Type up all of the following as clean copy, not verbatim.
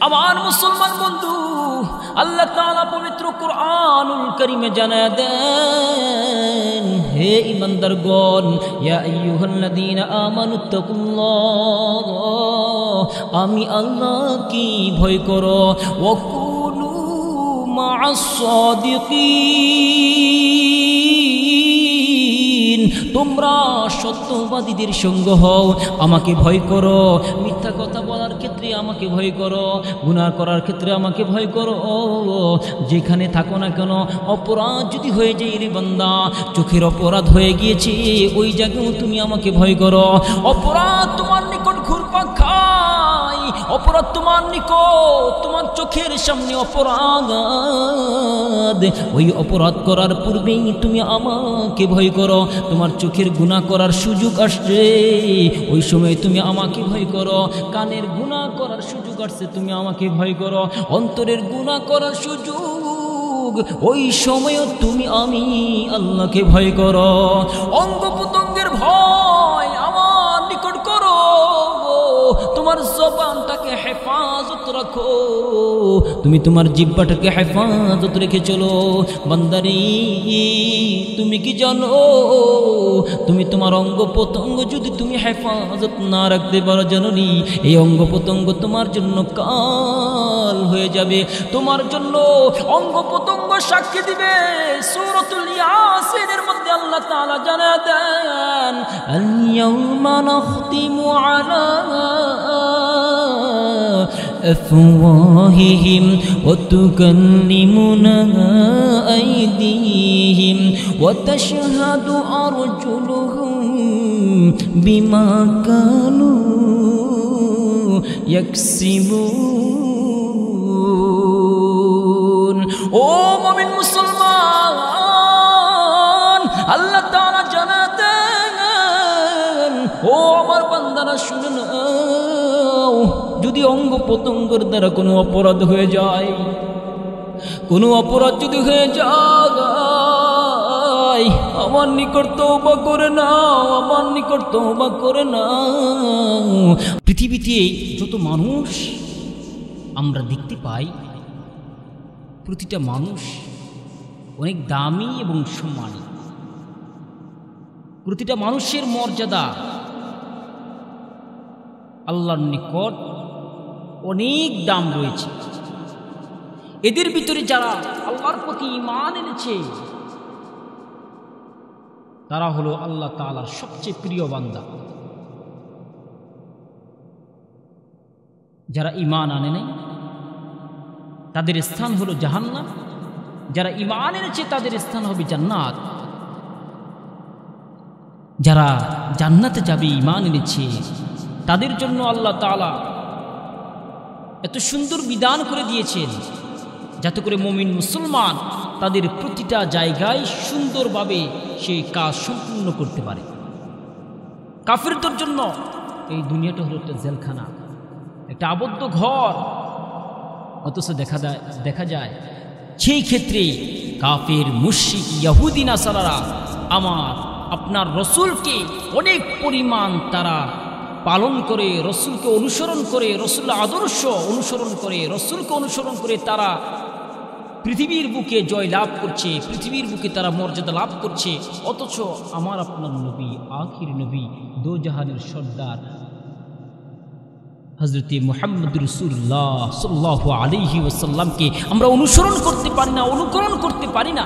আমার মুসলমান বন্ধু, আল্লাহ তাআলা পবিত্র কুরআনুল কারীমে জানায় দেন, হে ঈমানদারগণ, ইয়া আইয়ুহাল্লাযীনা আমানুত্তাকুল্লাহ, আমি আল্লাহকে ভয় করো, ওয়া কুনু মা'আস সাদিকিন, তোমরা সত্যবাদীদের সঙ্গ হও। আমাকে ভয় করো, মিথ্যা কথা বলার ক্ষেত্রে আমাকে ভয় করো, গুনাহ করার ক্ষেত্রে আমাকে ভয় করো। যেখানে থাকো না কেন, অপরাধ যদি হয়ে যায় রে বান্দা, চোখের অপরাধ হয়ে গিয়েছে, ওই জায়গায় তুমি আমাকে ভয় করো। অপরাধ তোমার নিকট ঘুরপাক খায়, অপরাধ তোমার নিকট, তোমার চোখের সামনে অপরাধ, ওই অপরাধ করার পূর্বেই তুমি আমাকে ভয় করো। তোমার চোখের গুনাহ করার সুযোগ আসছে, ওই সময় তুমি আমাকে ভয় করো। কানের গুনাহ করার সুযোগ আসছে, তুমি আমাকে ভয় করো। অন্তরের গুনাহ করার সুযোগ, ওই সময়ও তুমি আমি আল্লাহকে ভয় করো। অঙ্গ প্রত্যঙ্গের ভয় আমার নিকট করো, তোমার জবানটাকে হেফাজত রাখো, তুমি তোমার জিহ্বাটাকে হেফাজত রেখে চলো। বান্দারে, তুমি কি জানো, তুমি তোমার অঙ্গ প্রত্যঙ্গ যদি তুমি হেফাজত না রাখতে পারো, জানোনি এই অঙ্গ প্রত্যঙ্গ তোমার জন্য কাল হয়ে যাবে, তোমার জন্য অঙ্গ প্রত্যঙ্গ সাক্ষী দিবে। সূরাতুল ইয়াসিনের মধ্যে আল্লাহ তাআলা জানায় দেন, আল ইয়াউমা নাখতিমু আলা أفواههم وتكلمنا أيديهم وتشهد أرجلهم بما كانوا يكسبون। ও মুমিন মুসলমান, আল্লাহ তাআলা জানাতেন, ও আমার বান্দারা শুনে নাও, যদি অঙ্গ প্রত্যঙ্গের দ্বারা কোনো অপরাধ হয়ে যায়, কোনো অপরাধ যদি হয়ে যায়, আমার নিকট তওবা করে নাও, আমার নিকট তওবা করে নাও। পৃথিবীতে যত মানুষ আমরা দেখতে পাই, প্রতিটা মানুষ অনেক দামি এবং সম্মানী। প্রতিটা মানুষের মর্যাদা আল্লাহর নিকট অনেক দাম রয়েছে। এদের ভিতরে যারা আল্লাহর প্রতি ঈমান এনেছে, তারা হলো আল্লাহ তাআলার সবচেয়ে প্রিয় বান্দা। যারা ঈমান আনে নাই, তাদের স্থান হলো জাহান্নাম। যারা ঈমান এনেছে, তাদের স্থান হবে জান্নাত। যারা জান্নাতে যাবে ঈমান এনেছে, তাদের জন্য আল্লাহ তাআলা এত সুন্দর বিধান করে দিয়েছেন, যাতে করে মুমিন মুসলমান তাদের প্রতিটা জায়গায় সুন্দরভাবে সেই কাজ সম্পূর্ণ করতে পারে। কাফিরদের জন্য এই দুনিয়াটা হলো একটা জেলখানা, একটা আবদ্ধ ঘর। অথচ দেখা যায় সেই ক্ষেত্রে কাফির, মুশরিক, ইহুদি, নাসারারা আপনার রসুলকে অনেক পরিমাণ তারা পালন করে, রসুলকে অনুসরণ করে, রসুলের আদর্শ অনুসরণ করে, রসুলকে অনুসরণ করে তারা পৃথিবীর বুকে জয় লাভ করছে, পৃথিবীর বুকে তারা মর্যাদা লাভ করছে। অথচ আমার আপনার নবী, আখির নবী, দোজাহানের সর্দার হযরতে মুহাম্মদ রাসূলুল্লাহ সাল্লাল্লাহু আলাইহি ওয়াসাল্লামকে আমরা অনুসরণ করতে পারি না, অনুকরণ করতে পারি না,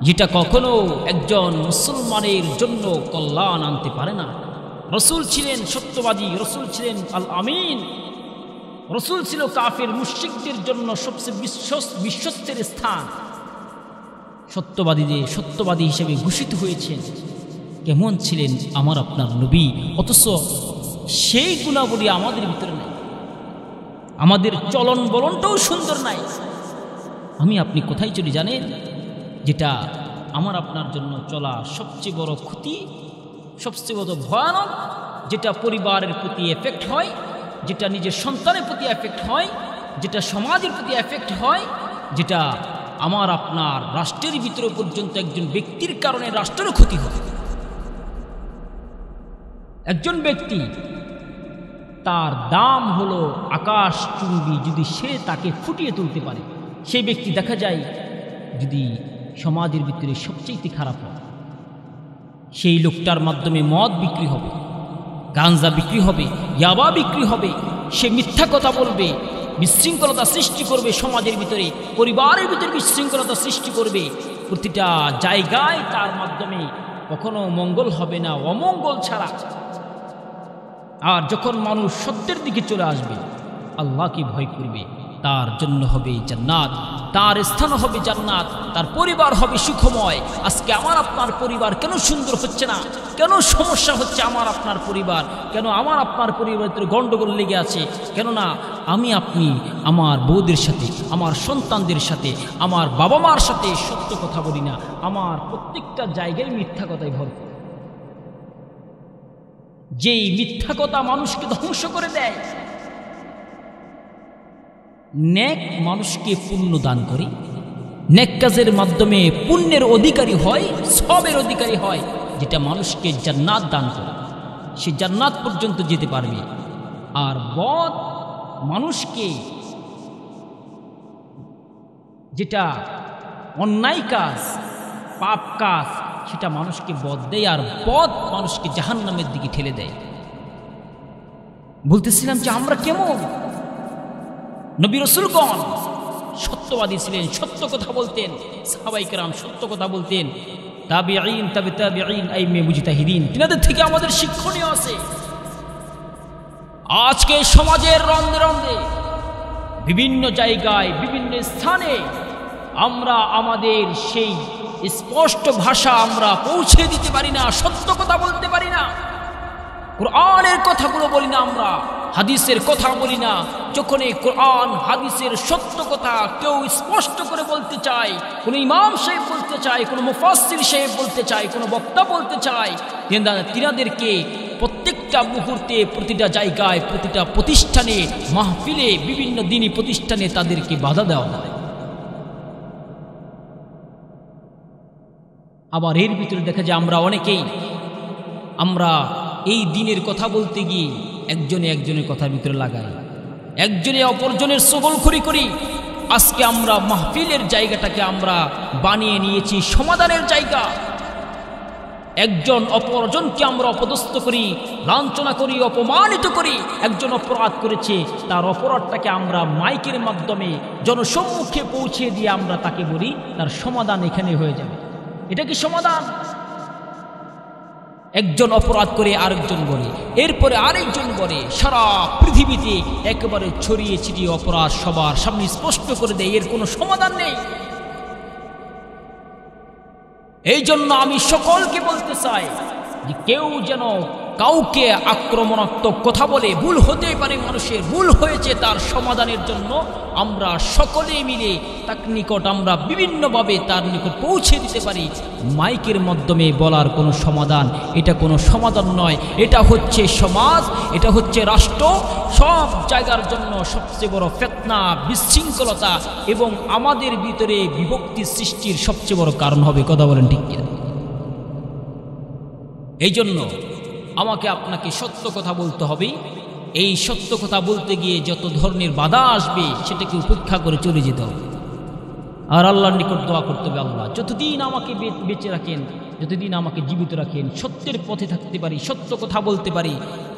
যেটা কখনো একজন মুসলমানের জন্য কল্যাণ আনতে পারে না। রসুল ছিলেন সত্যবাদী, রসুল ছিলেন আল আমিন, রসুল ছিল কাফের মুশরিকদের জন্য সবচেয়ে বিশ্বস্তের স্থান। সত্যবাদী হিসেবে ঘোষিত হয়েছেন। কেমন ছিলেন আমার আপনার নবী, অথচ সেই গুণাবলী আমাদের ভিতরে নাই, আমাদের চলন বলনটাও সুন্দর নাই। আমি আপনি কোথায় চলি জানেন? যেটা আমার আপনার জন্য চলা সবচেয়ে বড় ক্ষতি, সবচেয়ে বড় ভয়ানক, যেটা পরিবারের প্রতি এফেক্ট হয়, যেটা নিজের সন্তানের প্রতি এফেক্ট হয়, যেটা সমাজের প্রতি এফেক্ট হয়, যেটা আমার আপনার রাষ্ট্রের ভিতরে পর্যন্ত একজন ব্যক্তির কারণে রাষ্ট্রেরও ক্ষতি হয়। একজন ব্যক্তি তার দাম হলো আকাশ চুম্বি, যদি সে তাকে ফুটিয়ে তুলতে পারে। সেই ব্যক্তি দেখা যায় যদি সমাজের ভিতরে সবচেয়ে খারাপ হয়, সেই লোকটার মাধ্যমে মদ বিক্রি হবে, গাঞ্জা বিক্রি হবে, ইয়াবা বিক্রি হবে, সে মিথ্যা কথা বলবে, বিশৃঙ্খলতা সৃষ্টি করবে সমাজের ভিতরে, পরিবারের ভিতরে বিশৃঙ্খলতা সৃষ্টি করবে। প্রতিটা জায়গায় তার মাধ্যমে কখনো মঙ্গল হবে না, অমঙ্গল ছাড়া। আর যখন মানুষ সত্যের দিকে চলে আসবে, আল্লাহকে ভয় করবে, তার জন্য হবে জান্নাত, তার স্থান হবে জান্নাত, তার পরিবার হবে সুখময়। আজকে আমার আপনার পরিবার কেন সুন্দর হচ্ছে না? কেন সমস্যা হচ্ছে আমার আপনার পরিবার? কেন আমার আপনার পরিবারের গণ্ডগোল লেগে আছে? কেননা আমি আপনি আমার বউদের সাথে, আমার সন্তানদের সাথে, আমার বাবা মার সাথে সত্য কথা বলি না। আমার প্রত্যেকটা জায়গায় মিথ্যা কথাই ভরপুর। যেই মিথ্যা কথা মানুষকে ধ্বংস করে দেয়। নেক মানুষকে পুণ্য দান করে, নেক কাজের মাধ্যমে পুণ্যের অধিকারী হয়, সবের অধিকারী হয়, যেটা মানুষকে জান্নাত দান করে, সে জান্নাত পর্যন্ত যেতে পারবে। আর বদ মানুষকে, যেটা অন্যায় কাজ, পাপ কাজ, সেটা মানুষকে বদ দেয়, আর বদ মানুষকে জাহান্নামের দিকে ঠেলে দেয়। বলতেছিলাম যে আমরা কেমন? নবী রাসূলগণ সত্যবাদী ছিলেন, সত্য কথা বলতেন, সাহাবায়ে কেরাম সত্য কথা বলতেন, তাবিঈন, তাবিঈন, আইম্মে মুজতাহিদিন, তিনাদের থেকে আমাদের শিক্ষণীয় আছে। আজকে সমাজের রন্ধে রন্ধে বিভিন্ন জায়গায়, বিভিন্ন স্থানে আমরা আমাদের সেই স্পষ্ট ভাষা আমরা পৌঁছে দিতে পারি না, সত্য কথা বলতে পারি না, কোরআনের কথাগুলো বলি না, আমরা হাদিসের কথা বলি না। যখন এই কোরআন হাদিসের সত্য কথা কেউ স্পষ্ট করে বলতে চায়, কোনো ইমাম সাহেব বলতে চায়, কোনো মুফাসসির সাহেব বলতে চায়, কোনো বক্তা বলতে চায়, তিনাদেরকে প্রত্যেকটা মুহূর্তে, প্রতিটা জায়গায়, প্রতিটা প্রতিষ্ঠানে, মাহফিলে, বিভিন্ন দিনী প্রতিষ্ঠানে তাদেরকে বাধা দেওয়া হয়। আবার এর ভিতরে দেখা যায় আমরা অনেকেই, আমরা এই দিনের কথা বলতে গিয়ে একজনে একজনের কথার ভিতরে লাগাই, একজনে অপরজনের সগলখড়ি করি। আজকে আমরা মাহফিলের জায়গাটাকে আমরা বানিয়ে নিয়েছি সমাধানের জায়গা। একজন অপরজনকে আমরা অপদস্থ করি, লাঞ্ছনা করি, অপমানিত করি। একজন অপরাধ করেছে, তার অপরাধটাকে আমরা মাইকের মাধ্যমে জনসম্মুখে পৌঁছে দিয়ে আমরা তাকে বলি তার সমাধান এখানে হয়ে যাবে। এটা কি সমাধান? একজন অপরাধ করে আরেকজন বলে, এরপরে আরেকজন বলে, সারা পৃথিবীতে একেবারে ছড়িয়ে ছিটিয়ে অপরাধ সবার সামনে স্পষ্ট করে দেয়, এর কোনো সমাধান নেই। এই জন্য আমি সকলকে বলতে চাই যে কেউ যেন কাউকে আক্রমণাত্মক কথা বলে, ভুল হতেই পারে, মানুষের ভুল হয়েছে, তার সমাধানের জন্য আমরা সকলে মিলে তার নিকট আমরা বিভিন্নভাবে তার নিকট পৌঁছে দিতে পারি। মাইকের মাধ্যমে বলার কোনো সমাধান, এটা কোনো সমাধান নয়। এটা হচ্ছে সমাজ, এটা হচ্ছে রাষ্ট্র, সব জায়গার জন্য সবচেয়ে বড় ফিতনা, বিশৃঙ্খলতা এবং আমাদের ভিতরে বিভক্তি সৃষ্টির সবচেয়ে বড় কারণ হবে। কথা বলেন ঠিক কিনা? এই জন্য আমাকে আপনাকে সত্য কথা বলতে হবে। এই সত্য কথা বলতে গিয়ে যত ধরনের বাধা আসবে সেটাকে উপেক্ষা করে চলে যেতে হবে। আর আল্লাহর নিকট দোয়া করতে হবে, আল্লাহ যতদিন আমাকে বেঁচে রাখেন, যতদিন আমাকে জীবিত রাখেন, সত্যের পথে থাকতে পারি, সত্য কথা বলতে পারি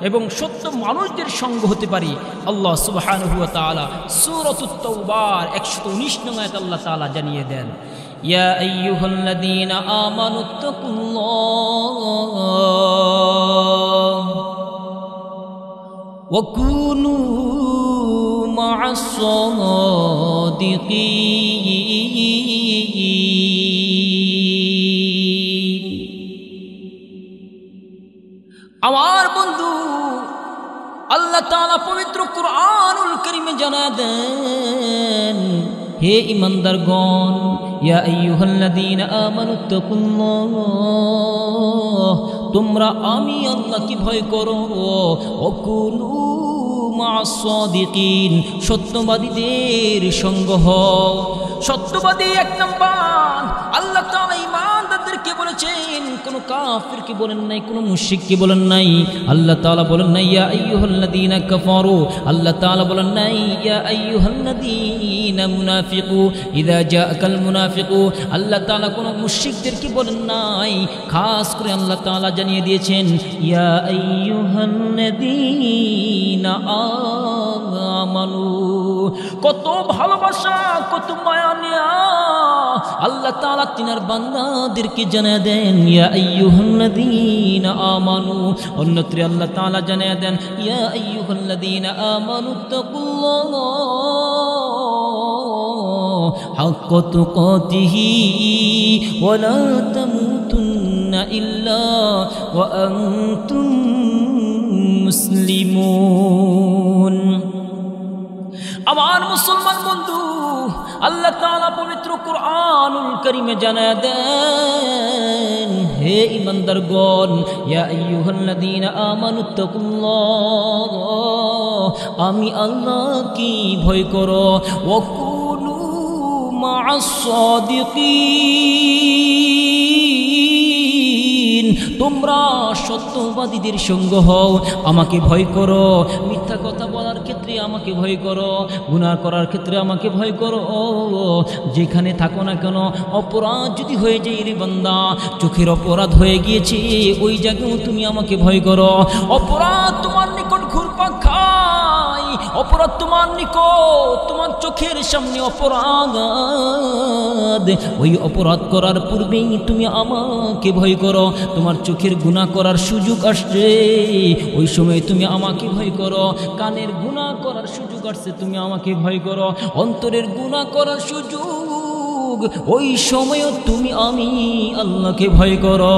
এবং সত্য মানুষদের সঙ্গ হতে পারি। আল্লাহ সুবহানাহু ওয়া তাআলা সূরাতুত তাওবার 119 নং আয়াত আল্লাহ তাআলা জানিয়ে দেন, ইয়া আইয়ুহাল্লাযীনা আমানুত্তাকুল্লাহ ওয়া কুনু মা'আস সাদিকিন। আমার বন্ধু, আল্লাহ তাআলা পবিত্র কুরআনুল কারীমে জানায় দেন, হে ঈমানদারগণ, ইয়া আইয়ুহাল্লাযীনা আমানুত্তাকুল্লাহ, তোমরা আমি আল্লাহকে ভয় করো, ওয়া কুনু মা'আস সাদিকিন, সত্যবাদীদের সঙ্গ হও। সত্যবাদী এক নম্বর। আল্লাহ তাআলা ঈমানদারদেরকে বলেছেন বলেছেন, কোনো কাফিরকে বলেন নাই, কোনো মুশরিককে বলেন নাই। আল্লাহ তাআলা বলেন নাই ইয়া আইয়ুহাল্লাযীনা কাফারু, আল্লাহ তাআলা বলেন নাই ইয়া আইয়ুহাল্লাযীনা মুনাফিকু ইযা জাআকাল মুনাফিকু। আল্লাহ তাআলা কোনো মুশরিকদেরকে বলেন নাই, খাস করে আল্লাহ তাআলা জানিয়ে দিয়েছেন ইয়া আইয়ুহাল্লাযীনা আমানু। কত ভালোবাসা, কত মায়া নিয়া আল্লাহ তাআলা তিনার বান্দাদেরকে জানিয়ে দেন ইয়া আইয়ুহাল্লাযীনা আমানু। অন্যত্র আল্লাহ তাআলা জানিয়ে দেন ইয়া আইয়ুহাল্লাযীনা আমানু তাকুল্লাহ হাক্কা তুকাতিহি ওয়া লা তামুতুন্না ইল্লা ওয়া আনতুম মুসলিমুন। আমার মুসলমান বন্ধু, আল্লাহ তাআলা পবিত্র কুরআনুল কারীমে জানায় দেন হে ঈমানদারগণ ইয়া আইয়ুহাল্লাযীনা আমানুত্তাকুল্লাহ, আমি আল্লাহকে ভয় করো, ওয়া কুনু মা'আস সাদিকিন, তোমরা সত্যবাদীদের সঙ্গ হও। আমাকে ভয় করো, মিথ্যা কথা বলার ক্ষেত্রে আমাকে ভয় করো, গুনাহ করার ক্ষেত্রে আমাকে ভয় করো। যেখানে থাকো না কেন, অপরাধ যদি হয়ে যায় রে বান্দা, চোখের অপরাধ হয়ে গিয়েছে, ওই জায়গায় তুমি আমাকে ভয় করো। অপরাধ তোমার নিকট ঘুরপাক খায়, অপরাধ তোমার নিকট, তোমার চোখের সামনে অপরাধ, ওই অপরাধ করার পূর্বেই তুমি আমাকে ভয় করো। তোমার চোখের গুনাহ করার সুযোগ আসছে, ওই সময় তুমি আমাকে ভয় করো। কানের গুনাহ করার সুযোগ আসছে, তুমি আমাকে ভয় করো। অন্তরের গুনাহ করার সুযোগ, ওই সময়ও তুমি আমি আল্লাহকে ভয় করো।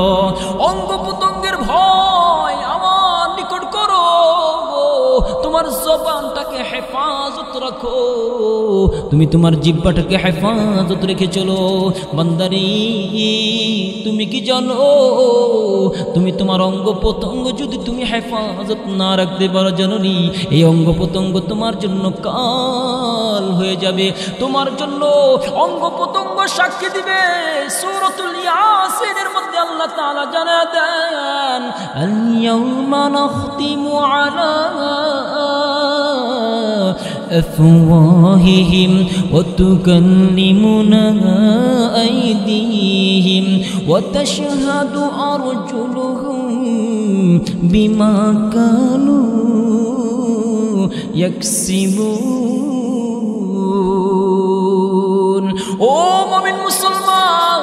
অঙ্গ প্রত্যঙ্গের ভয় আমার নিকট করো, তোমার জবানটাকে হেফাজত রাখো, তুমি তোমার জিহ্বাটাকে হেফাজত রেখে চলো। বান্দারে, তুমি কি জানো, তুমি তোমার অঙ্গ প্রত্যঙ্গ যদি তুমি হেফাজত না রাখতে পারো, জানোনি এই অঙ্গ প্রত্যঙ্গ তোমার জন্য কাল হয়ে যাবে, তোমার জন্য অঙ্গ প্রত্যঙ্গ সাক্ষী দিবে। সূরাতুল ইয়াসিনের মধ্যে আল্লাহ তাআলা জানায় দেন আল ইয়াউমা নাখতিমু আলা أفواههم وتكلمنا أيديهم وتشهد أرجلهم بما كانوا يكسبون। ও মুমিন মুসলমান,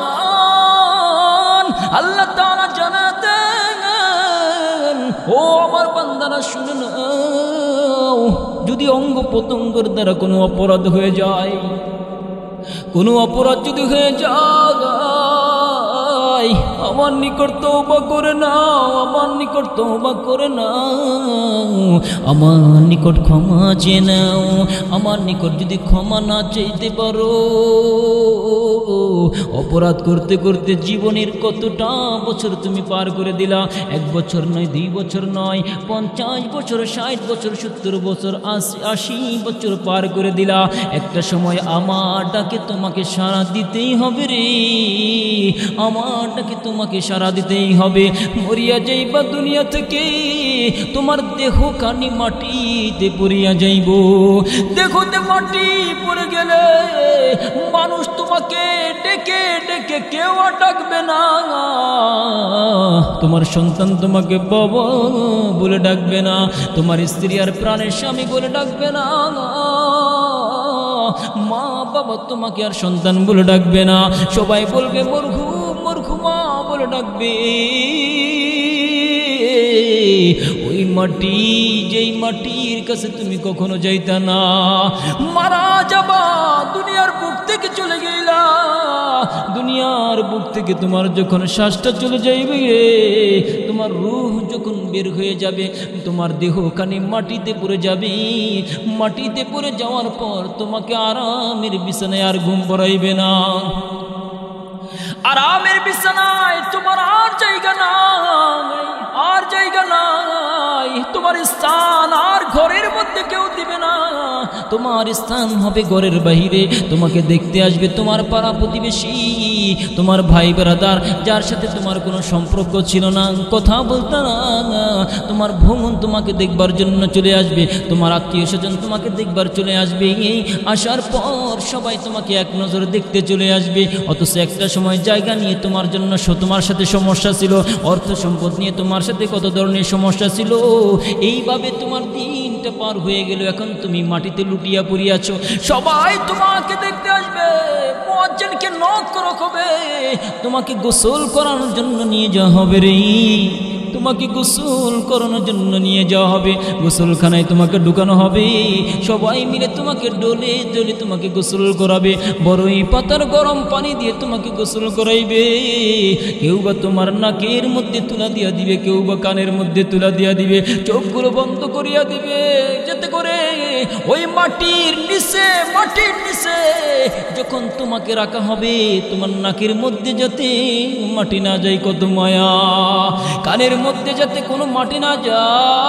আল্লাহ তাআলা জানাতেন ও আমার বান্দারা শুনে নাও, যদি অঙ্গ প্রত্যঙ্গের দ্বারা কোনো অপরাধ হয়ে যায়, কোনো অপরাধ যদি হয়ে যায়, আমার নিকট তওবা করে নাও, আমার নিকট তওবা করে নাও, আমার নিকট ক্ষমা চেয়ে নাও। আমার নিকট যদি ক্ষমা না চাইতে পারো, অপরাধ করতে করতে জীবনের কতটা বছর তুমি পার করে দিলা, 1 বছর নয়, 2 বছর নয়, 50 বছর, 60 বছর, 70 বছর, 80 বছর পার করে দিলা। একটা সময় আমার ডাকে তোমাকে সাড়া দিতেই হবে রে, আমার ডাকে তোমাকে সাড়া দিতেই হবে। মরিয়া যাইবা দুনিয়া থেকে, তোমার দেহ কানি মাটিতে পড়িয়া যাইব। দেহতে মাটি পড়ে গেলে মানুষ তোমাকে ডেকে ডেকে কেউ আর ডাকবে না। তোমার সন্তান তোমাকে বাবা বলে ডাকবে না, তোমার স্ত্রী আর প্রাণের স্বামী বলে ডাকবে না, মা বাবা তোমাকে আর সন্তান বলে ডাকবে না, সবাই বলবে মরহুম মরহুমা বলে ডাকবে। ওই মাটি, যেই মাটির কাছে তুমি কখনো যাইতা না, মারা যাবা, দুনিয়ার বুক থেকে চলে গেলা, দুনিয়ার বুক থেকে তোমার যখন শ্বাসটা চলে যাইবে, তোমার রূহ যখন বের হয়ে যাবে, তোমার দেহ খানি মাটিতে পড়ে যাবে। মাটিতে পড়ে যাওয়ার পর তোমাকে আরামের বিছানায় আর ঘুম পড়াইবে না, আরামের বিছানায় তোমার আর জায়গা নাই, আর জায়গা নাই। নাই, তোমার স্থান আর ঘরের মধ্যে কেউ দিবে না, তোমার স্থান হবে ঘরের বাহিরে। তোমাকে দেখতে আসবে তোমার পাড়া প্রতিবেশী, তোমার ভাই ব্রাদার, যার সাথে তোমার কোনো সম্পর্ক ছিল না, কথা বলতে না, তোমার ভ্রমণ তোমাকে দেখবার জন্য চলে আসবে, তোমার আত্মীয় স্বজন তোমাকে দেখবার চলে আসবে। এই আসার পর সবাই তোমাকে এক নজর দেখতে চলে আসবে। অথচ একটা সময় জায়গা নিয়ে তোমার জন্য তোমার সাথে সমস্যা ছিল, অর্থ সম্পদ নিয়ে তোমার সাথে কত ধরনের সমস্যা ছিল। এইভাবে তোমার দিনটা পার হয়ে গেল, এখন তুমি মাটিতে লুটিয়া পড়িয়াছ। সবাই তোমাকে দেখতে আসবে, মুয়াজ্জিনকে নক করবে, তোমাকে গোসল করানোর জন্য নিয়ে যাওয়া হবে রে, তোমাকে গোসল করানোর জন্য নিয়ে যাওয়া হবে, গোসলখানায় তোমাকে ঢুকানো হবে, সবাই মিলে তোমাকে ডলে ডলে তোমাকে গোসল করাবে, বড়ই পাতার গরম পানি দিয়ে তোমাকে গোসল করাইবে। কেউ বা তোমার নাকের মধ্যে তুলা দিয়া দিবে, কেউ বা কানের মধ্যে তুলা দিয়া দিবে, চোখগুলো বন্ধ করিয়া দিবে, যাতে করে ওই মাটির নিচে যখন তোমাকে রাখা হবে, তোমার নাকের মধ্যে যাতে মাটি না যায়, কত মায়া, কানের মধ্যে যাতে কোনো মাটি না যায়,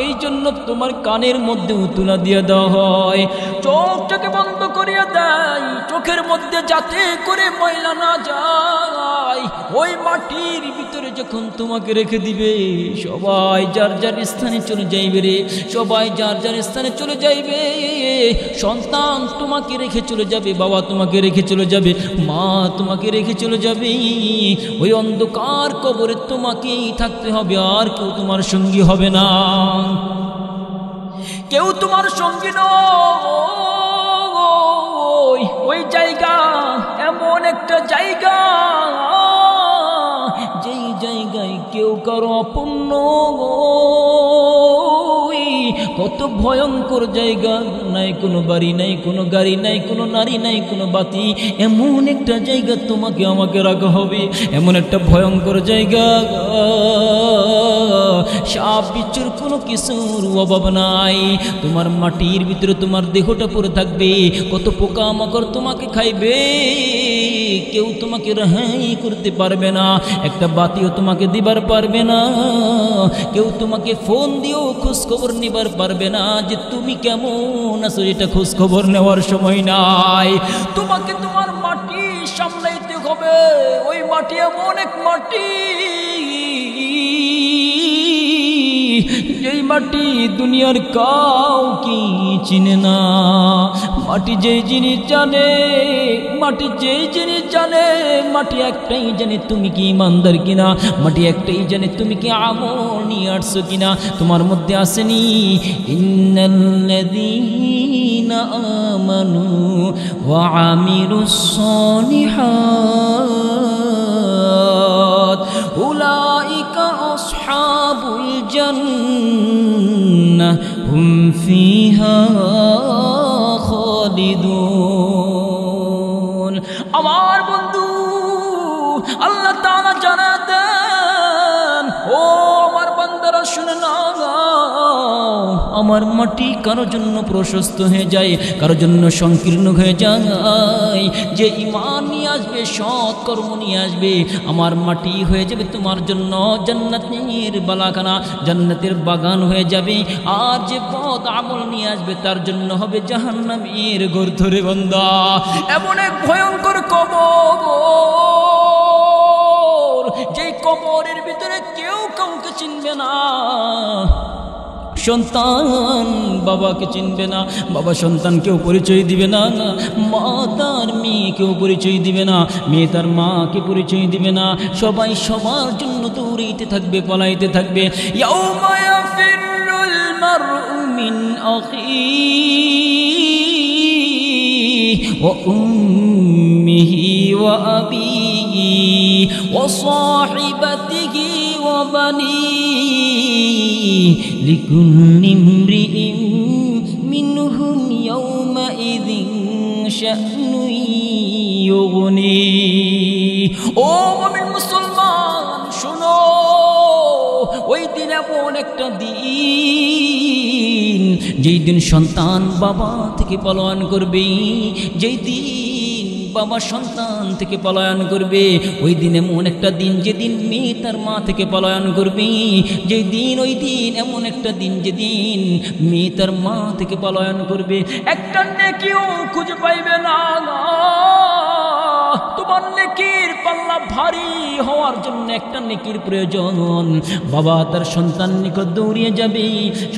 এই জন্য তোমার কানের মধ্যে তুলা দিয়ে দেওয়া হয়, চোখটাকে বন্ধ করিয়া দেয়, চোখের মধ্যে যাতে করে ময়লা না যায়। ওই মাটির ভিতরে যখন তোমাকে রেখে দিবে, সবাই যার যার স্থানে চলে যাইবে রে, সবাই যার যার স্থানে চলে যাইবে। সন্তান তোমাকে রেখে চলে যাবে, বাবা তোমাকে রেখে চলে যাবে, মা তোমাকে রেখে চলে যাবে। ওই অন্ধকার কবরে তোমাকেই থাকতে হবে, আর কেউ তোমার সঙ্গী হবে না, কেউ তোমার সঙ্গী নয়। ওই জায়গা এমন একটা জায়গা, যেই জায়গায় কেউ কারো আপন নয়। কত ভয়ঙ্কর জায়গা, নাই কোনো বাড়ি, নাই কোনো গাড়ি, নাই কোনো নারী, নাই কোনো বাতি, এমন একটা জায়গা তোমাকে আমাকে রাখা হবে, এমন একটা ভয়ঙ্কর জায়গা, সাপ বিচ্ছুর কোনো কিছুর অভাব নাই। তোমার মাটির ভিতরে তোমার দেহটা পড়ে থাকবে, কত পোকামাকড় তোমাকে খাইবে, কেউ তোমাকে রেহাই করতে পারবে না, একটা বাতিও তোমাকে দিবার পারবে না, কেউ তোমাকে ফোন দিয়েও খোঁজ খবর নিবার পারবে না যে তুমি কেমন আছো, এটা খোঁজ খবর নেওয়ার সময় নাই। তোমাকে তোমার মাটি সামলাইতে হবে। ওই মাটি এমন এক মাটি, যেই মাটি দুনিয়ার কাউকে চিনে না। মাটি যেই জিনিস জানে, মাটি যেই জিনিস জানে, মাটি একটাই জানে তুমি কি ইমানদার কিনা, মাটি একটাই জানে তুমি কি আমল নিয়ে আসছো কিনা। তোমার মধ্যে আসেনি ইন্নাল্লাযীনা আমানু ওয়া আমিলুস সালিহাত উলাইকা আসহাবুল জান্নাহ হুম ফিহা খালিদুন। আমার বন্ধু আল্লাহ তাআলা জানাতেন, ও আমার বান্দারা শুনে নাও, আমার মাটি কারো জন্য প্রশস্ত হয়ে যায়, কারো জন্য সংকীর্ণ হয়ে যায়। যে ঈমান নিয়ে আসবে, সৎ কর্ম নিয়ে আসবে, আমার মাটি হয়ে যাবে তোমার জন্য জান্নাতের বালাখানা, জান্নাতের বাগান হয়ে যাবে। আর যে বদ আমল নিয়ে আসবে, তার জন্য হবে জাহান্নামের গর্ধরে বান্দা। এমন এক ভয়ঙ্কর কবর, যেই কবরের ভিতরে কেউ কাউকে চিনবে না। সন্তান বাবাকে চিনবে না, বাবা সন্তানকেও পরিচয় দিবে না, মা তার মেয়েকেও পরিচয় দিবে না, মেয়ে তার মাকে পরিচয় দিবে না। সবাই সবার জন্য দৌড়াইতে থাকবে, পলাইতে থাকবে। ইয়াউমা ইয়াফিরুল মারউ মিন আখিহি ওয়া উম্মিহি ওয়া আবিহি ওয়া সাহিবাতিহি ওয়া বানিহি লিকুল্লি ইমরিইন মিনহুম ইয়াওমাইযিন শা'নুন ইউগনি। ও মুমিন মুসলমান শোনো, ওই দিন এমন একটা দিন, যেই দিন সন্তান বাবা থেকে পলায়ন করবে, যেই দিন বাবা সন্তান থেকে পলায়ন করবে। ওই দিন এমন একটা দিন, যেদিন মেয়ে তার মা থেকে পলায়ন করবে। যেই দিন, ওই দিন এমন একটা দিন যেদিন মেয়ে তার মা থেকে পলায়ন করবে। একটা নেকিও খুঁজে পাইবে না। তোমার নেকির পাল্লা ভারী হওয়ার জন্য একটা নেকির প্রয়োজন। বাবা তার সন্তান নিকট দৌড়িয়ে যাবে,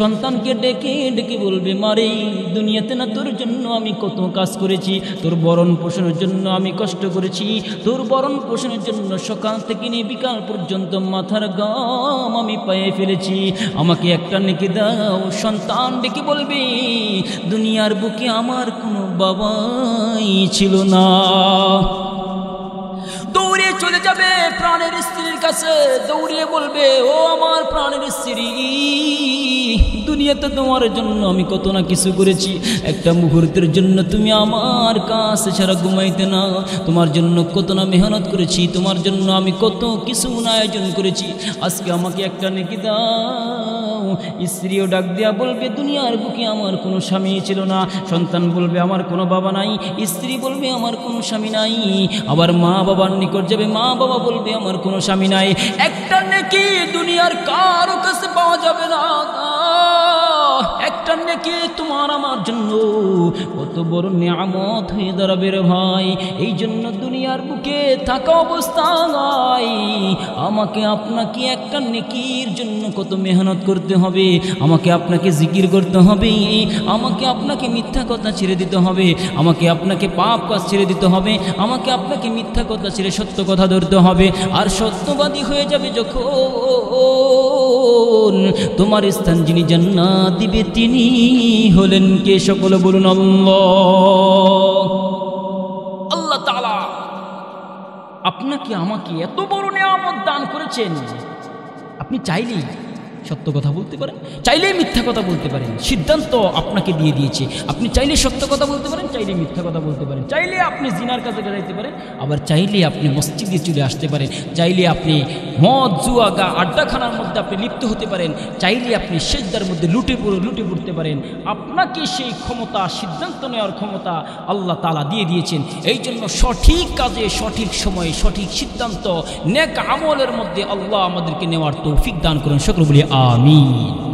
সন্তানকে ডেকে ডেকে বলবে, মারে দুনিয়াতে না তোর জন্য আমি কত কাজ করেছি, তোর বরণ পোষণের জন্য আমি কষ্ট করেছি, তোর বরণ পোষণের জন্য সকাল থেকে নিয়ে বিকাল পর্যন্ত মাথার গাম আমি পায়ে ফেলেছি, আমাকে একটা নেকি দাও। সন্তান ডেকে বলবে, দুনিয়ার বুকে আমার কোনো বাবাই ছিল না। দৌড়িয়ে চলে যাবে প্রাণের স্ত্রীর কাছে, দৌড়িয়ে বলবে, ও আমার প্রাণের স্ত্রী, দুনিয়াতে তোমার জন্য আমি কত না কিছু করেছি, একটা মুহূর্তের জন্য তুমি আমার কাছে ছাড়া ঘুমাইতে না, তোমার জন্য কত না মেহনত করেছি, তোমার জন্য আমি কত কিছু আয়োজন করেছি, আজকে আমাকে একটা নেকি দাও। স্ত্রীও ডাক দিয়া বলবে, দুনিয়ার বুকে আমার কোনো স্বামী ছিল না। সন্তান বলবে, আমার কোনো বাবা নাই। স্ত্রী বলবে, আমার কোনো স্বামী নাই। আবার মা বাবার নিকট যাবে, মা বাবা বলবে, আমার কোনো স্বামী নাই। একটা নেকি দুনিয়ার কারো কাছে পাওয়া যাবে না। একটা নেকি তোমার আমার জন্য কত বড় নিয়ামত হয়ে দাঁড়াবে রে ভাই। এই জন্য দুনিয়ার বুকে থাকা অবস্থায় আমাকে আপনাকে একটা নেকির জন্য কত মেহনত করতে হবে, আমাকে আপনাকে জিকির করতে হবে, আমাকে আপনাকে মিথ্যা কথা ছেড়ে দিতে হবে, আমাকে আপনাকে পাপ কাজ ছেড়ে দিতে হবে, আমাকে আপনাকে মিথ্যা কথা ছেড়ে সত্য কথা ধরতে হবে। আর সত্যবাদী হয়ে যাবে যখন, তোমার স্থান যিনি জান্নাত দিবে তিনি হলেন কে? সকলে বলুন আল্লাহ। আল্লাহ তাআলা আপনাকে আমাকে এত বড় নিয়ামত দান করেছেন, আপনি চাইলেই সত্য কথা বলতে পারেন, চাইলেই মিথ্যা কথা বলতে পারেন। সিদ্ধান্ত আপনাকে দিয়ে দিয়েছে, আপনি চাইলে সত্য কথা বলতে পারেন, চাইলে মিথ্যা কথা বলতে পারেন, চাইলে আপনি জিনার কাছে যাইতে পারেন, আবার চাইলে আপনি মসজিদে চলে আসতে পারেন, চাইলে আপনি মদ জুয়া গা আড্ডাখানার মধ্যে আপনি লিপ্ত হতে পারেন, চাইলে আপনি সেজদার মধ্যে লুটে পড়তে পারেন। আপনাকে সেই ক্ষমতা, সিদ্ধান্ত নেওয়ার ক্ষমতা আল্লাহ তাআলা দিয়ে দিয়েছেন। এই জন্য সঠিক কাজে সঠিক সময়ে সঠিক সিদ্ধান্ত, নেক আমলের মধ্যে আল্লাহ আমাদেরকে নেওয়ার তৌফিক দান করুন। সকলে বলি আমিন।